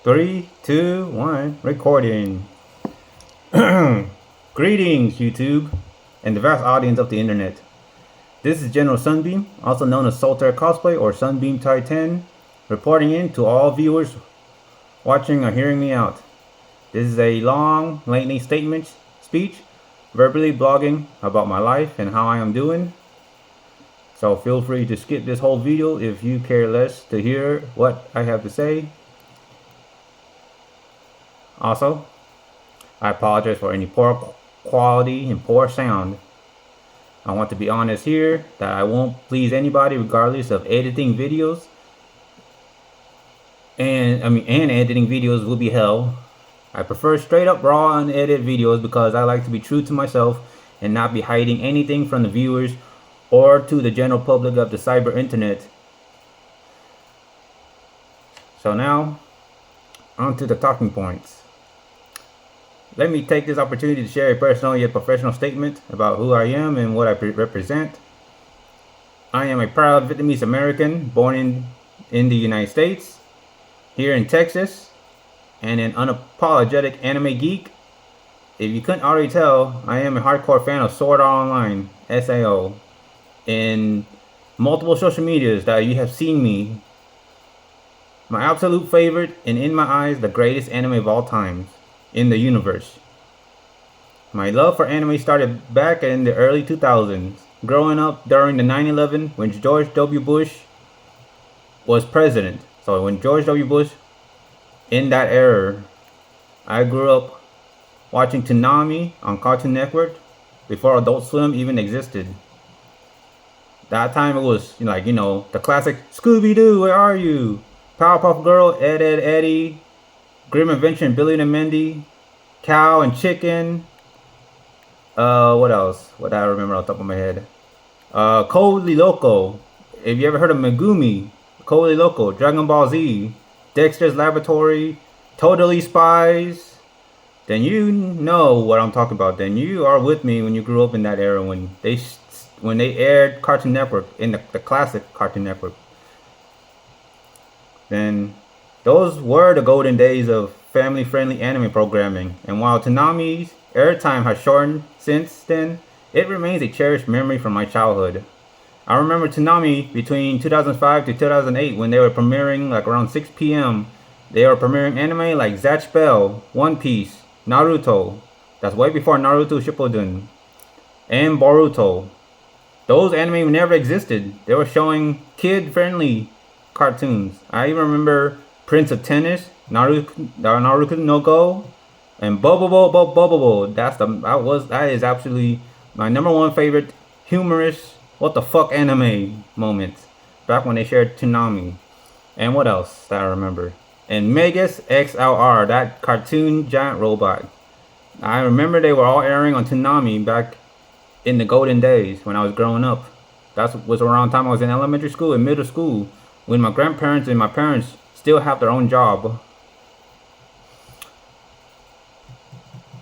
Three, two, one, recording. Greetings, YouTube, and the vast audience of the internet. This is General Sunbeam, also known as Soltairecosplay or Sunbeam Titan, reporting in to all viewers watching or hearing me out. This is a long, lengthy speech, verbally blogging about my life and how I am doing. So feel free to skip this whole video if you care less to hear what I have to say. Also, I apologize for any poor quality and poor sound. I want to be honest here that I won't please anybody regardless of editing videos. And editing videos will be hell. I prefer straight up raw unedited videos because I like to be true to myself and not be hiding anything from the viewers or to the general public of the cyber internet. So now, on to the talking points. Let me take this opportunity to share a personal yet professional statement about who I am and what I represent. I am a proud Vietnamese American born in the United States, here in Texas, and an unapologetic anime geek. If you couldn't already tell, I am a hardcore fan of Sword Art Online, SAO, in multiple social medias that you have seen me. My absolute favorite, and in my eyes, the greatest anime of all times in the universe. My love for anime started back in the early 2000s, growing up during the 9/11 when George W. Bush was president. So when George W. Bush, in that era, I grew up watching Toonami on Cartoon Network before Adult Swim even existed. That time it was the classic Scooby-Doo, where are you? Powerpuff Girl, Ed, Ed, Eddie, Grim Adventure and Billy and Mandy, Cow and Chicken. What else? What I remember off the top of my head. Codely Loco. If you ever heard of Megumi, Codely Loco, Dragon Ball Z, Dexter's Laboratory, Totally Spies, then you know what I'm talking about. Then you are with me when you grew up in that era when they aired Cartoon Network in the classic Cartoon Network. Then those were the golden days of family-friendly anime programming, and while Toonami's airtime has shortened since then, it remains a cherished memory from my childhood. I remember Toonami between 2005 to 2008 when they were premiering like around 6 p.m. They were premiering anime like Zatch Bell, One Piece, Naruto, that's way before Naruto Shippuden, and Boruto. Those anime never existed. They were showing kid-friendly cartoons. I even remember Prince of Tennis, Naruto no Go, and Bubble. That is absolutely my number one favorite humorous what the fuck anime moments back when they shared Toonami. And what else that I remember? And Megas XLR, that cartoon giant robot. I remember they were all airing on Toonami back in the golden days when I was growing up. That was around the time I was in elementary school and middle school, when my grandparents and my parents still have their own job.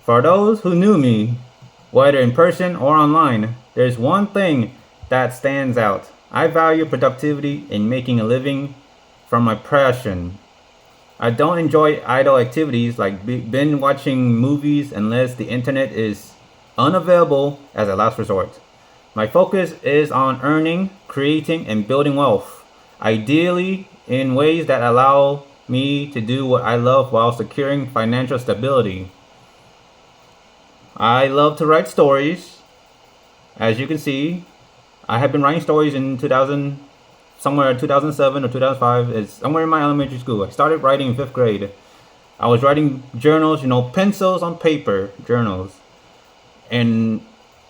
For those who knew me, whether in person or online, there's one thing that stands out. I value productivity in making a living from my passion. I don't enjoy idle activities like binge watching movies unless the internet is unavailable as a last resort. My focus is on earning, creating, and building wealth, ideally in ways that allow me to do what I love while securing financial stability. I love to write stories. As you can see, I have been writing stories in 2007 or 2005. It's somewhere in my elementary school. I started writing in 5th grade. I was writing journals, pencils on paper journals. And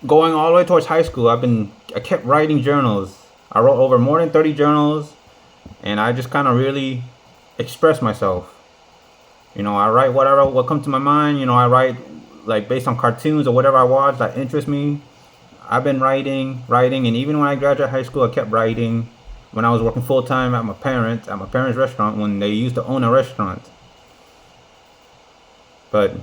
going all the way towards high school, I kept writing journals. I wrote over more than 30 journals, and I just kind of really express myself. I write what comes to my mind. I write like based on cartoons or whatever I watch that interests me. I've been writing, and even when I graduated high school, I kept writing. When I was working full time at my parents' restaurant, when they used to own a restaurant. But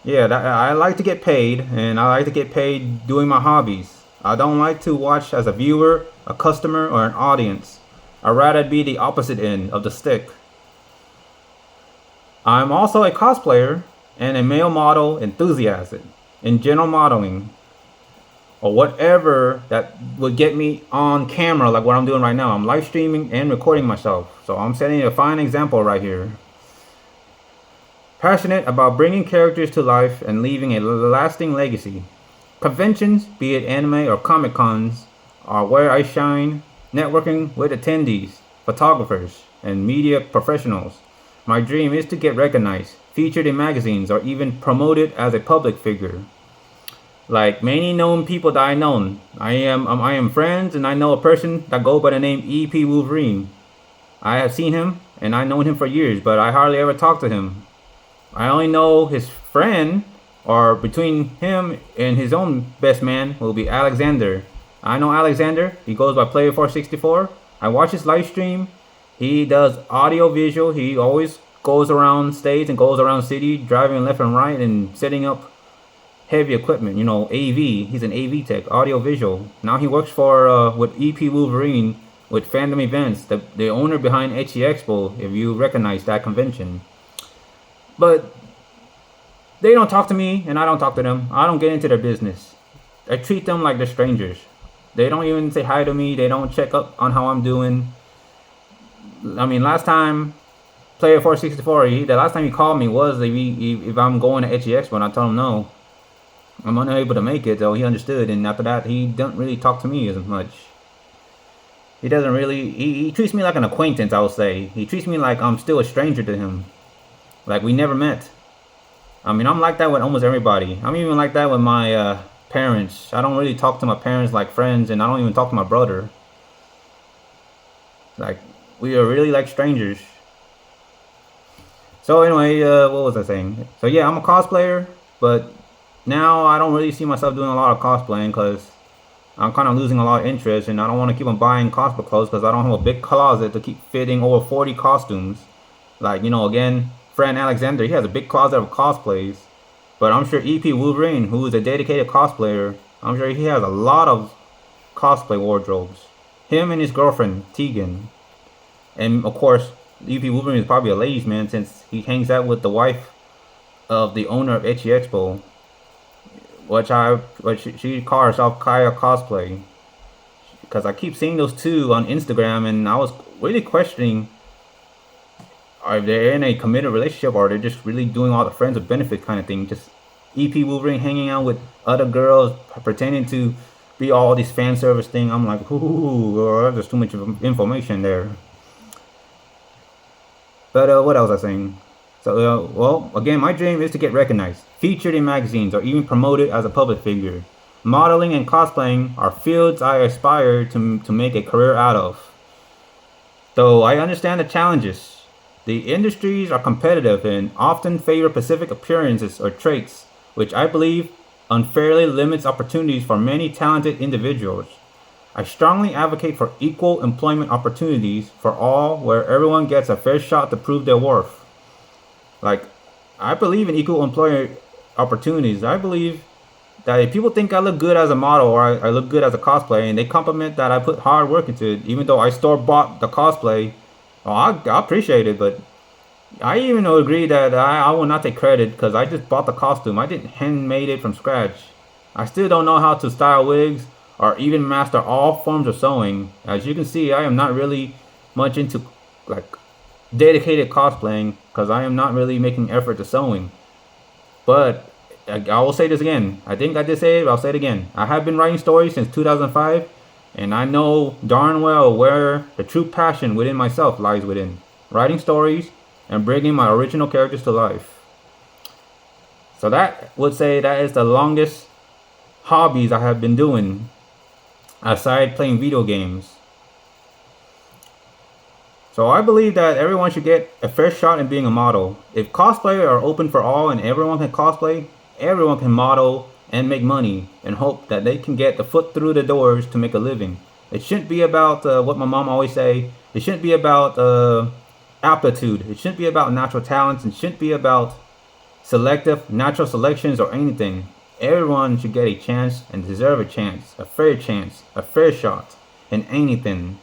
yeah, I like to get paid, and I like to get paid doing my hobbies. I don't like to watch as a viewer, a customer, or an audience. I'd rather be the opposite end of the stick. I'm also a cosplayer and a male model enthusiast in general modeling, or whatever that would get me on camera, like what I'm doing right now. I'm live streaming and recording myself, so I'm setting a fine example right here. Passionate about bringing characters to life and leaving a lasting legacy. Conventions, be it anime or comic cons, are where I shine, networking with attendees, photographers, and media professionals. My dream is to get recognized, featured in magazines, or even promoted as a public figure. Like many known people that I know, I am friends, and I know a person that goes by the name EP Wolverine. I have seen him and I've known him for years, but I hardly ever talk to him. I only know his friend, or between him and his own best man will be Alexander. I know Alexander. He goes by Player464. I watch his live stream. He does audio visual. He always goes around states and goes around city, driving left and right and setting up heavy equipment. You know, AV. He's an AV tech, audio visual. Now he works for with EP Wolverine with Fandom Events, the owner behind Ecchi Expo. If you recognize that convention, but they don't talk to me and I don't talk to them. I don't get into their business. I treat them like they're strangers. They don't even say hi to me. They don't check up on how I'm doing. I mean, last time Player464, the last time he called me was if I'm going to Ecchi Expo, and I told him no, I'm unable to make it. So he understood, and after that, he doesn't really talk to me as much. He doesn't really. He treats me like an acquaintance, I would say. He treats me like I'm still a stranger to him, like we never met. I mean, I'm like that with almost everybody. I'm even like that with my parents. I don't really talk to my parents like friends, and I don't even talk to my brother. Like, we are really like strangers. So anyway, what was I saying? So yeah, I'm a cosplayer, but now I don't really see myself doing a lot of cosplaying because I'm kind of losing a lot of interest, and I don't want to keep on buying cosplay clothes because I don't have a big closet to keep fitting over 40 costumes. Like, you know, again, friend Alexander, he has a big closet of cosplays, but I'm sure EP Wolverine, who is a dedicated cosplayer, I'm sure he has a lot of cosplay wardrobes. Him and his girlfriend Tegan, and of course EP Wolverine is probably a ladies' man since he hangs out with the wife of the owner of Ecchi Expo, which she calls herself Kaya Cosplay, because I keep seeing those two on Instagram, and I was really questioning, are they in a committed relationship, or are they just really doing all the friends with benefit kind of thing? Just EP Wolverine hanging out with other girls, pretending to be all this fan service thing. I'm like, ooh, there's too much information there. But what else was I saying? So, well, again, my dream is to get recognized, featured in magazines, or even promoted as a public figure. Modeling and cosplaying are fields I aspire to make a career out of. Though I understand the challenges. The industries are competitive and often favor specific appearances or traits, which I believe unfairly limits opportunities for many talented individuals. I strongly advocate for equal employment opportunities for all, where everyone gets a fair shot to prove their worth. Like, I believe in equal employment opportunities. I believe that if people think I look good as a model, or I look good as a cosplay, and they compliment that I put hard work into it, even though I store-bought the cosplay, oh, I appreciate it, but I even agree that I will not take credit because I just bought the costume. I didn't handmade it from scratch. I still don't know how to style wigs or even master all forms of sewing. As you can see, I am not really much into like dedicated cosplaying because I am not really making effort to sewing. But I will say this again. I think I did say it, but I'll say it again. I have been writing stories since 2005, and I know darn well where the true passion within myself lies within. Writing stories and bringing my original characters to life. So that would say that is the longest hobbies I have been doing aside playing video games. So I believe that everyone should get a fair shot in being a model. If cosplay are open for all and everyone can cosplay, everyone can model and make money and hope that they can get the foot through the doors to make a living. It shouldn't be about what my mom always say. It shouldn't be about aptitude. It shouldn't be about natural talents. It shouldn't be about selective natural selections or anything. Everyone should get a chance and deserve a chance, a fair shot in anything.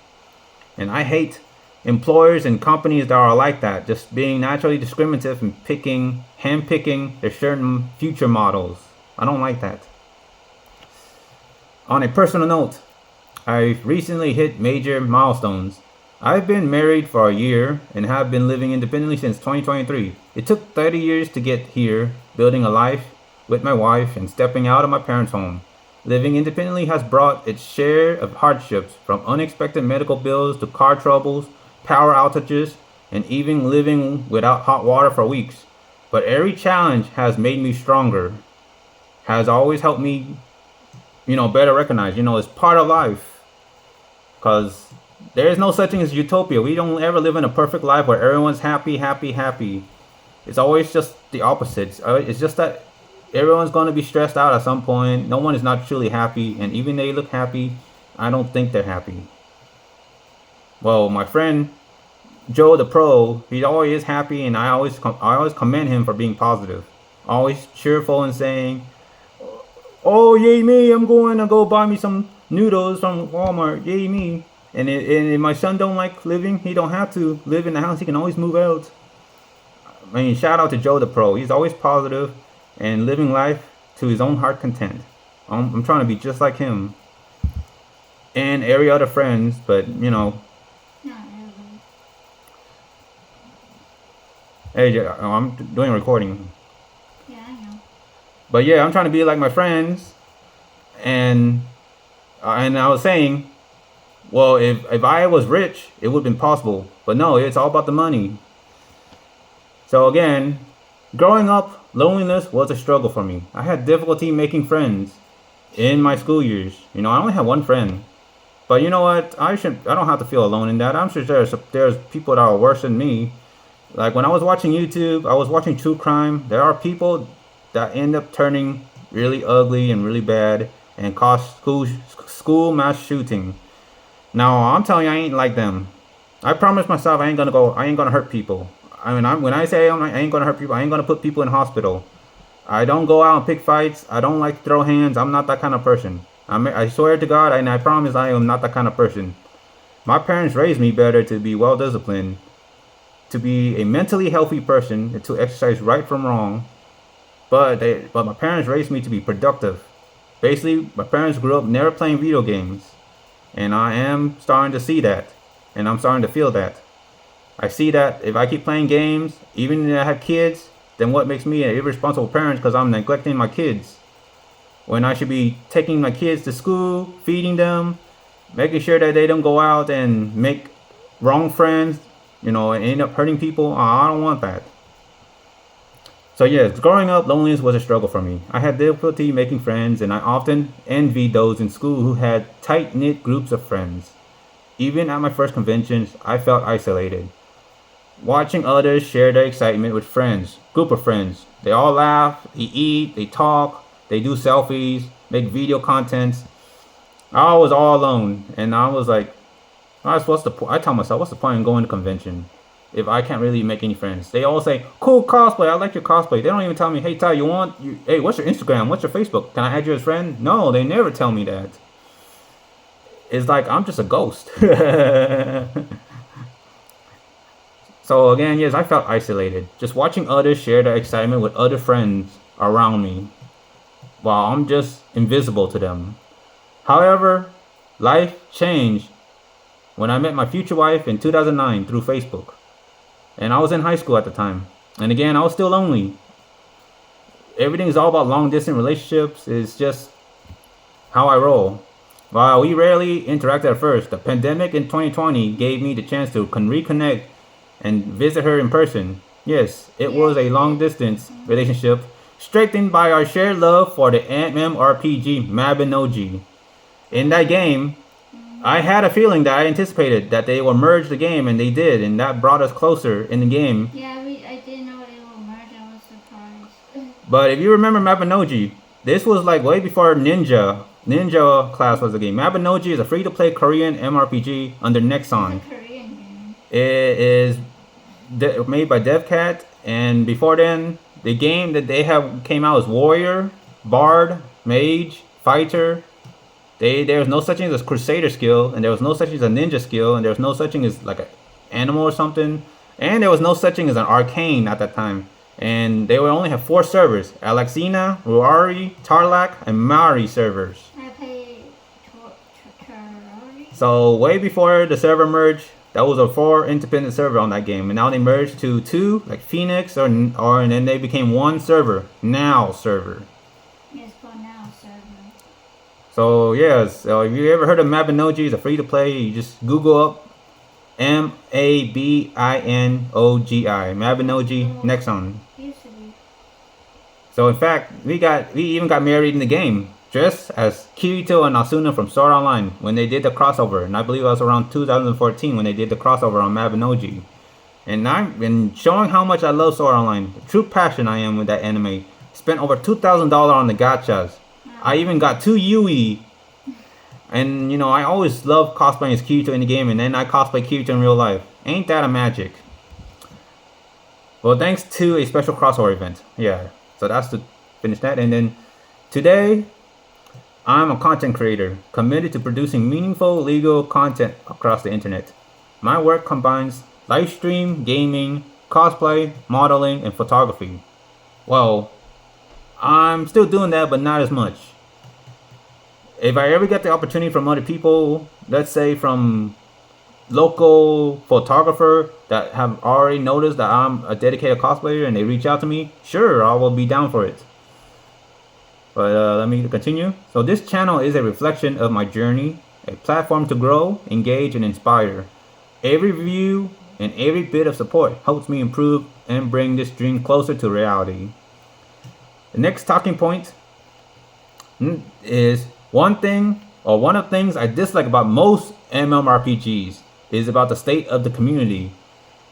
And I hate employers and companies that are like that, just being naturally discriminative and handpicking their certain future models. I don't like that. On a personal note, I've recently hit major milestones. I've been married for a year and have been living independently since 2023. It took 30 years to get here, building a life with my wife and stepping out of my parents' home. Living independently has brought its share of hardships, from unexpected medical bills to car troubles, power outages, and even living without hot water for weeks. But every challenge has made me stronger, has always helped me, better recognize, it's part of life. Because there is no such thing as utopia. We don't ever live in a perfect life where everyone's happy, happy, happy. It's always just the opposite. It's just that everyone's going to be stressed out at some point. No one is not truly happy. And even they look happy, I don't think they're happy. Well, my friend Joe the Pro, he always is happy, and I always commend him for being positive. Always cheerful and saying, "Oh, yay me, I'm going to go buy me some noodles from Walmart, yay me." And if my son don't like living, he don't have to live in the house. He can always move out. I mean, shout out to Joe the Pro. He's always positive and living life to his own heart content. I'm trying to be just like him. And every other friends, but Not really. Hey, I'm doing recording. Yeah, I know. But yeah, I'm trying to be like my friends. And I was saying, well, if I was rich, it would have been possible. But no, it's all about the money. So again, growing up, loneliness was a struggle for me. I had difficulty making friends in my school years. I only had one friend. But you know what? I don't have to feel alone in that. I'm sure there's people that are worse than me. Like when I was watching YouTube, I was watching true crime. There are people that end up turning really ugly and really bad and cause school mass shooting. Now I'm telling you, I ain't like them. I promised myself I ain't gonna hurt people. I mean, when I say I ain't gonna hurt people, I ain't gonna put people in hospital. I don't go out and pick fights. I don't like to throw hands. I'm not that kind of person. I swear to God, and I promise I am not that kind of person. My parents raised me better to be well disciplined, to be a mentally healthy person, and to exercise right from wrong. But my parents raised me to be productive. Basically, my parents grew up never playing video games. And I am starting to see that. And I'm starting to feel that. I see that if I keep playing games, even if I have kids, then what makes me an irresponsible parent? Because I'm neglecting my kids. When I should be taking my kids to school, feeding them, making sure that they don't go out and make wrong friends, and end up hurting people. I don't want that. So yes, growing up, loneliness was a struggle for me. I had difficulty making friends, and I often envied those in school who had tight-knit groups of friends. Even at my first conventions, I felt isolated. Watching others share their excitement with group of friends. They all laugh, they eat, they talk, they do selfies, make video contents. I was all alone, and I was like, I tell myself, what's the point in going to convention if I can't really make any friends? They all say, "Cool cosplay, I like your cosplay." They don't even tell me, "Hey Ty, hey, what's your Instagram? What's your Facebook? Can I add you as a friend?" No, they never tell me that. It's like I'm just a ghost. So again, yes, I felt isolated. Just watching others share their excitement with other friends around me, while I'm just invisible to them. However, life changed when I met my future wife in 2009 through Facebook. And I was in high school at the time. And again, I was still lonely. Everything is all about long distance relationships. It's just how I roll. While we rarely interacted at first, the pandemic in 2020 gave me the chance to reconnect and visit her in person. Yes, it was a long distance relationship, strengthened by our shared love for the MMORPG Mabinogi. In that game, I had a feeling that I anticipated that they would merge the game, and they did, and that brought us closer in the game. Yeah, I didn't know they would merge. I was surprised. But if you remember Mabinogi, this was like way before Ninja class was the game. Mabinogi is a free-to-play Korean MMORPG under Nexon. It's a Korean game. It is made by DevCat, and before then, the game that they have came out as Warrior, Bard, Mage, Fighter. There was no such thing as Crusader skill, and there was no such thing as a Ninja skill, and there was no such thing as like an animal or something. And there was no such thing as an arcane at that time. And they would only have 4 servers: Alexina, Ruari, Tarlac, and Maori servers. I played Terraria. So way before the server merge, that was a 4 independent server on that game, and now they merged to 2, like Phoenix, and then they became 1 server, Now server. It's called Now server. So yes, so if you ever heard of Mabinogi, it's a free to play. You just Google up Mabinogi, Mabinogi Nexon. Used to be. So in fact, we even got married in the game, dressed as Kirito and Asuna from Sword Online when they did the crossover, and I believe it was around 2014 when they did the crossover on Mabinogi. And I've been showing how much I love Sword Online, the true passion I am with that anime. Spent over $2,000 on the gachas. I even got 2 Yui. And you know, I always love cosplaying as Kirito in the game, and then I cosplay Kirito in real life. Ain't that a magic? Well, thanks to a special crossover event. Yeah, so that's to finish that. And then today, I'm a content creator committed to producing meaningful legal content across the internet. My work combines live stream, gaming, cosplay, modeling, and photography. Well, I'm still doing that, but not as much. If I ever get the opportunity from other people, let's say from local photographer that have already noticed that I'm a dedicated cosplayer and they reach out to me, sure, I will be down for it. But let me continue. So this channel is a reflection of my journey, a platform to grow, engage, and inspire. Every view and every bit of support helps me improve and bring this dream closer to reality. The next talking point is one of the things I dislike about most MMORPGs is about the state of the community.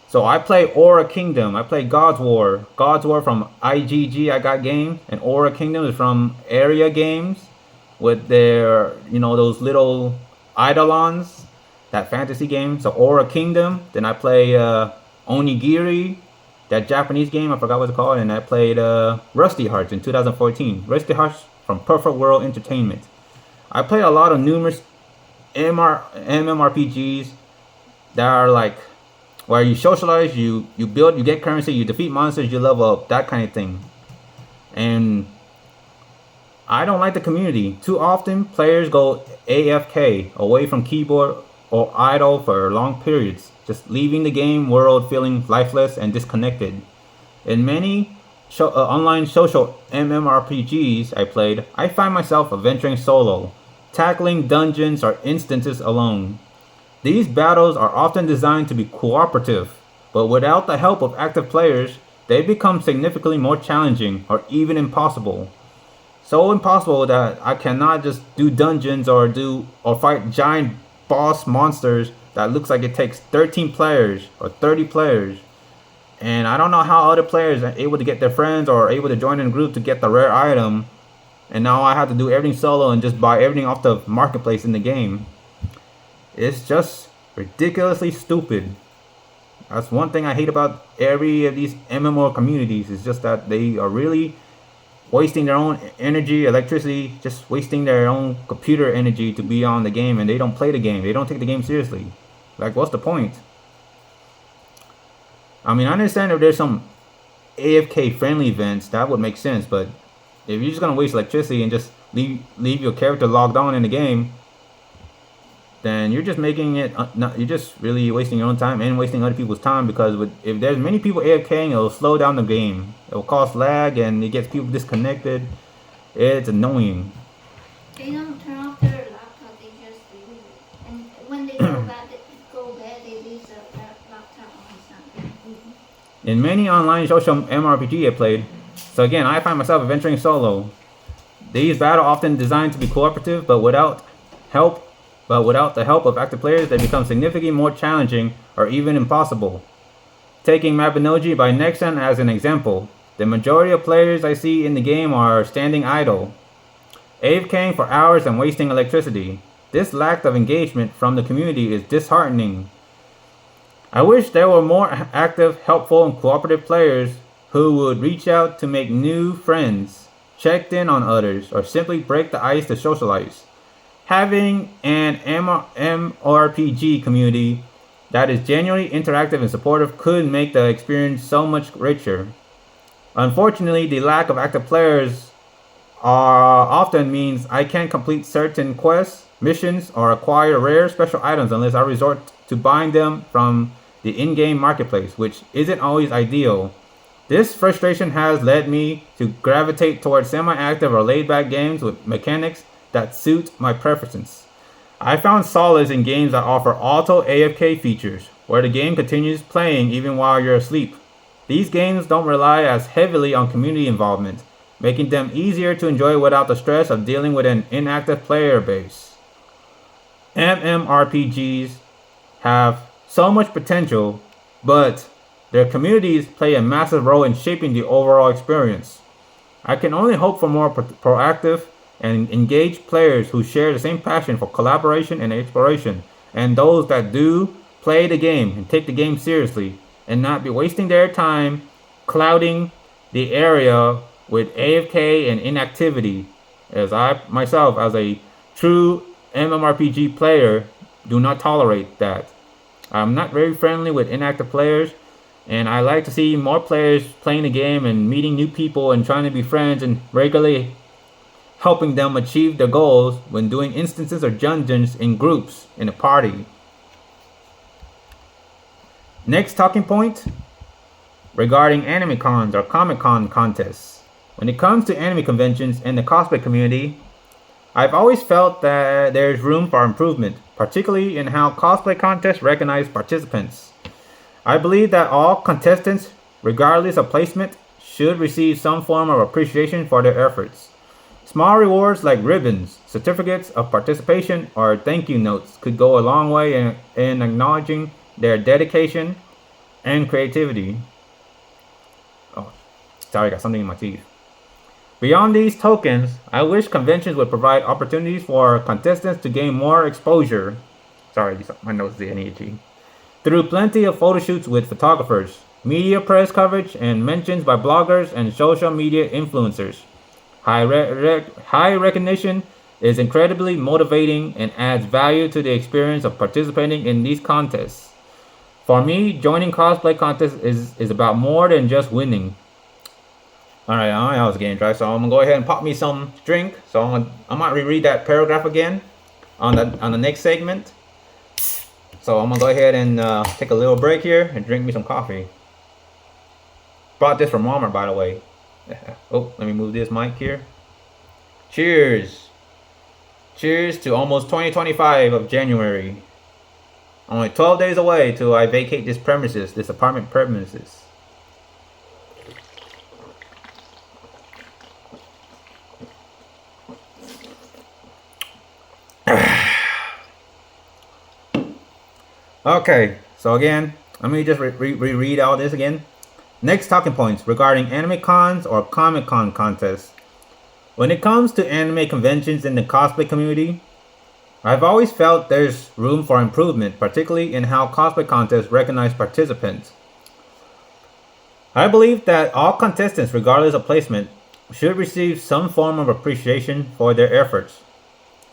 So I play Aura Kingdom. I play God's War. God's War from IGG, I Got Game, and Aura Kingdom is from Area Games with their, you know, those little Eidolons, that fantasy game. So Aura Kingdom. Then I play Onigiri, that Japanese game, I forgot what it's called, and I played Rusty Hearts in 2014. Rusty Hearts from Perfect World Entertainment. I played a lot of numerous MMORPGs that are like where you socialize, you build, you get currency, you defeat monsters, you level up, that kind of thing. And I don't like the community. Too often, players go AFK, away from keyboard or idle for long periods, just leaving the game world feeling lifeless and disconnected. In many online social MMORPGs I played, I find myself adventuring solo, tackling dungeons or instances alone. These battles are often designed to be cooperative, but without the help of active players, they become significantly more challenging or even impossible. So impossible that I cannot just do dungeons or fight giant boss monsters that looks like it takes 13 players or 30 players. And I don't know how other players are able to get their friends or are able to join in a group to get the rare item. And now I have to do everything solo and just buy everything off the marketplace in the game. It's just ridiculously stupid. That's one thing I hate about every of these MMO communities, is just that they are really wasting their own energy, electricity, just wasting their own computer energy to be on the game, and they don't play the game. They don't take the game seriously. Like, what's the point? I mean, I understand if there's some AFK friendly events, that would make sense, but if you're just gonna waste electricity and just leave your character logged on in the game, then you're just making it, you're just really wasting your own time and wasting other people's time, because if there's many people AFKing, it'll slow down the game. It will cause lag and it gets people disconnected. It's annoying. They don't turn off their laptop, they just leave it. And when they go bad, they leave the laptop on something. In many online social MMORPG I played, so again, I find myself adventuring solo. These battles often designed to be cooperative, but without the help of active players, they become significantly more challenging or even impossible. Taking Mabinogi by Nexon as an example, the majority of players I see in the game are standing idle, AFKing for hours and wasting electricity. This lack of engagement from the community is disheartening. I wish there were more active, helpful, and cooperative players who would reach out to make new friends, check in on others, or simply break the ice to socialize. Having an MMORPG community that is genuinely interactive and supportive could make the experience so much richer. Unfortunately, the lack of active players often means I can't complete certain quests, missions, or acquire rare special items unless I resort to buying them from the in-game marketplace, which isn't always ideal. This frustration has led me to gravitate towards semi-active or laid-back games with mechanics that suit my preferences. I found solace in games that offer auto AFK features, where the game continues playing even while you're asleep. These games don't rely as heavily on community involvement, making them easier to enjoy without the stress of dealing with an inactive player base. MMORPGs have so much potential, but their communities play a massive role in shaping the overall experience. I can only hope for more proactive and engaged players who share the same passion for collaboration and exploration, and those that do play the game and take the game seriously, and not be wasting their time clouding the area with AFK and inactivity, as I myself, as a true MMORPG player, do not tolerate that. I'm not very friendly with inactive players, and I like to see more players playing the game and meeting new people and trying to be friends and regularly helping them achieve their goals when doing instances or dungeons in groups in a party. Next talking point regarding anime cons or Comic Con contests. When it comes to anime conventions and the cosplay community, I've always felt that there's room for improvement, particularly in how cosplay contests recognize participants. I believe that all contestants, regardless of placement, should receive some form of appreciation for their efforts. Small rewards like ribbons, certificates of participation, or thank you notes could go a long way in acknowledging their dedication and creativity. Oh, sorry, I got something in my teeth. Beyond these tokens, I wish conventions would provide opportunities for contestants to gain more exposure. Sorry, my nose is itchy. Through plenty of photo shoots with photographers, media press coverage, and mentions by bloggers and social media influencers. High recognition is incredibly motivating and adds value to the experience of participating in these contests. For me, joining cosplay contests is about more than just winning. Alright, I was getting dry, so I'm gonna go ahead and pop me some drink. So I might reread that paragraph again on the next segment. So I'm gonna go ahead and take a little break here and drink me some coffee. Brought this from Walmart, by the way. Oh, let me move this mic here. Cheers! Cheers to almost 2025 of January. Only 12 days away till I vacate this apartment premises. Okay, so again, let me just reread all this again. Next talking points regarding anime cons or Comic Con contests. When it comes to anime conventions in the cosplay community, I've always felt there's room for improvement, particularly in how cosplay contests recognize participants. I believe that all contestants, regardless of placement, should receive some form of appreciation for their efforts.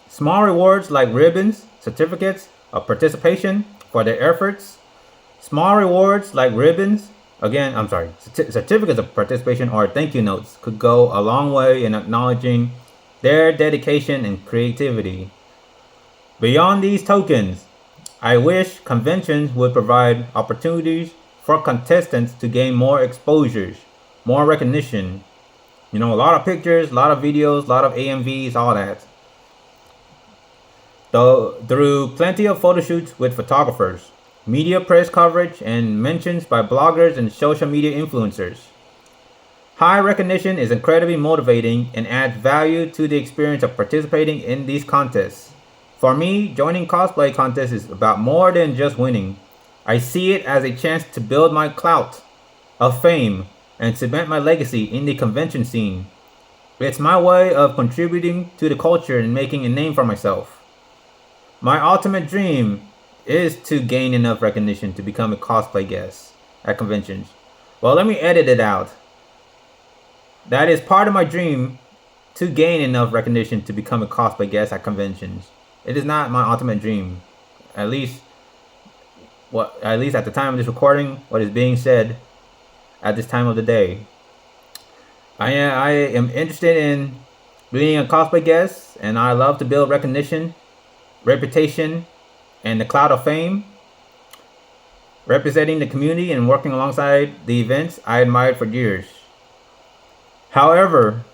Small rewards like ribbons, certificates of participation for their efforts. Small rewards like ribbons, certificates of participation or thank you notes could go a long way in acknowledging their dedication and creativity. Beyond these tokens, I wish conventions would provide opportunities for contestants to gain more exposures, more recognition. A lot of pictures, a lot of videos, a lot of AMVs, all that. Through plenty of photo shoots with photographers, media press coverage, and mentions by bloggers and social media influencers. High recognition is incredibly motivating and adds value to the experience of participating in these contests. For me, joining cosplay contests is about more than just winning. I see it as a chance to build my clout of fame and cement my legacy in the convention scene. It's my way of contributing to the culture and making a name for myself. My ultimate dream is to gain enough recognition to become a cosplay guest at conventions. Well, let me edit it out. That is part of my dream, to gain enough recognition to become a cosplay guest at conventions. It is not my ultimate dream. At least what, at least at the time of this recording, what is being said at this time of the day. I am interested in being a cosplay guest, and I love to build recognition, reputation, and the cloud of fame, representing the community and working alongside the events I admired for years. However,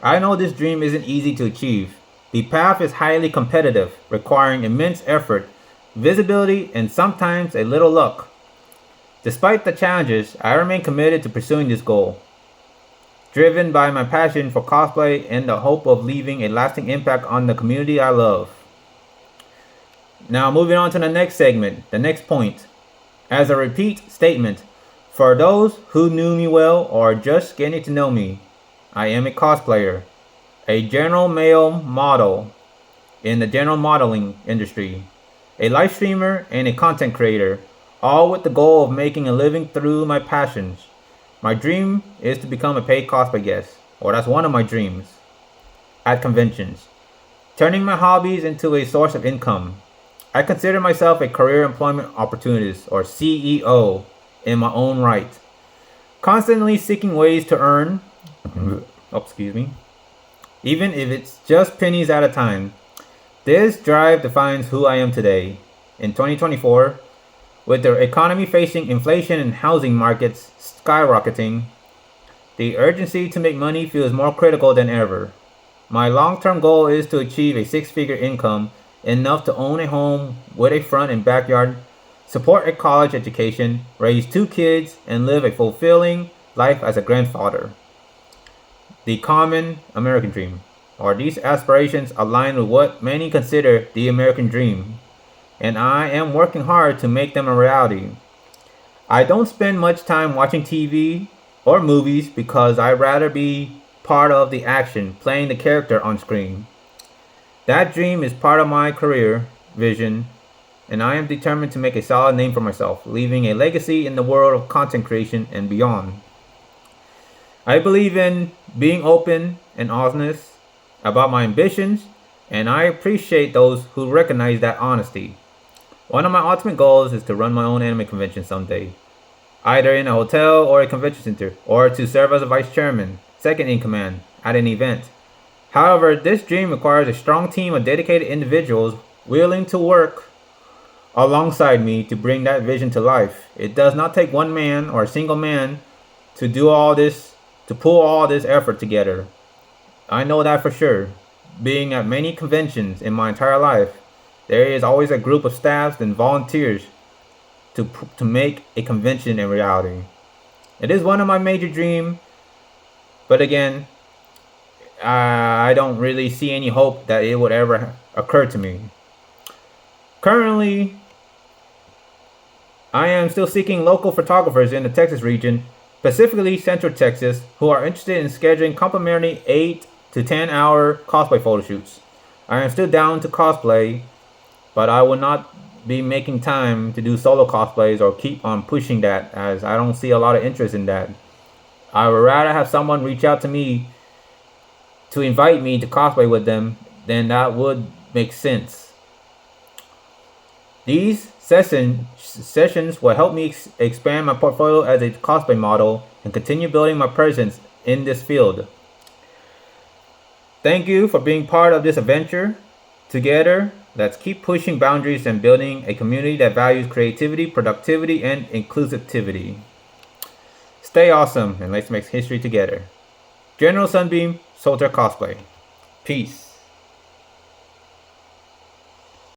I know this dream isn't easy to achieve. The path is highly competitive, requiring immense effort, visibility, and sometimes a little luck. Despite the challenges, I remain committed to pursuing this goal, driven by my passion for cosplay and the hope of leaving a lasting impact on the community I love. Now moving on to the next segment, the next point. As a repeat statement, for those who knew me well or just getting to know me, I am a cosplayer, a general male model in the general modeling industry, a live streamer, and a content creator, all with the goal of making a living through my passions. My dream is to become a paid cosplay guest, or that's one of my dreams, at conventions, turning my hobbies into a source of income. I consider myself a career employment opportunist, or CEO, in my own right, constantly seeking ways to earn, even if it's just pennies at a time. This drive defines who I am today. In 2024, with the economy facing inflation and housing markets skyrocketing, the urgency to make money feels more critical than ever. My long-term goal is to achieve a six-figure income, enough to own a home with a front and backyard, support a college education, raise 2 kids, and live a fulfilling life as a grandfather. The common American dream. Or these aspirations align with what many consider the American dream, and I am working hard to make them a reality. I don't spend much time watching TV or movies because I'd rather be part of the action, playing the character on screen. That dream is part of my career vision, and I am determined to make a solid name for myself, leaving a legacy in the world of content creation and beyond. I believe in being open and honest about my ambitions, and I appreciate those who recognize that honesty. One of my ultimate goals is to run my own anime convention someday, either in a hotel or a convention center, or to serve as a vice chairman, second in command, at an event. However, this dream requires a strong team of dedicated individuals willing to work alongside me to bring that vision to life. It does not take one man or a single man to do all this, to pull all this effort together. I know that for sure. Being at many conventions in my entire life, there is always a group of staffs and volunteers to make a convention a reality. It is one of my major dreams, but again, I don't really see any hope that it would ever occur to me. Currently, I am still seeking local photographers in the Texas region, specifically Central Texas, who are interested in scheduling complimentary 8 to 10-hour cosplay photo shoots. I am still down to cosplay, but I will not be making time to do solo cosplays or keep on pushing that, as I don't see a lot of interest in that. I would rather have someone reach out to me to invite me to cosplay with them, then that would make sense. These sessions will help me expand my portfolio as a cosplay model and continue building my presence in this field. Thank you for being part of this adventure. Together, let's keep pushing boundaries and building a community that values creativity, productivity, and inclusivity. Stay awesome and let's make history together. General Sunbeam, Soltairecosplay. Peace.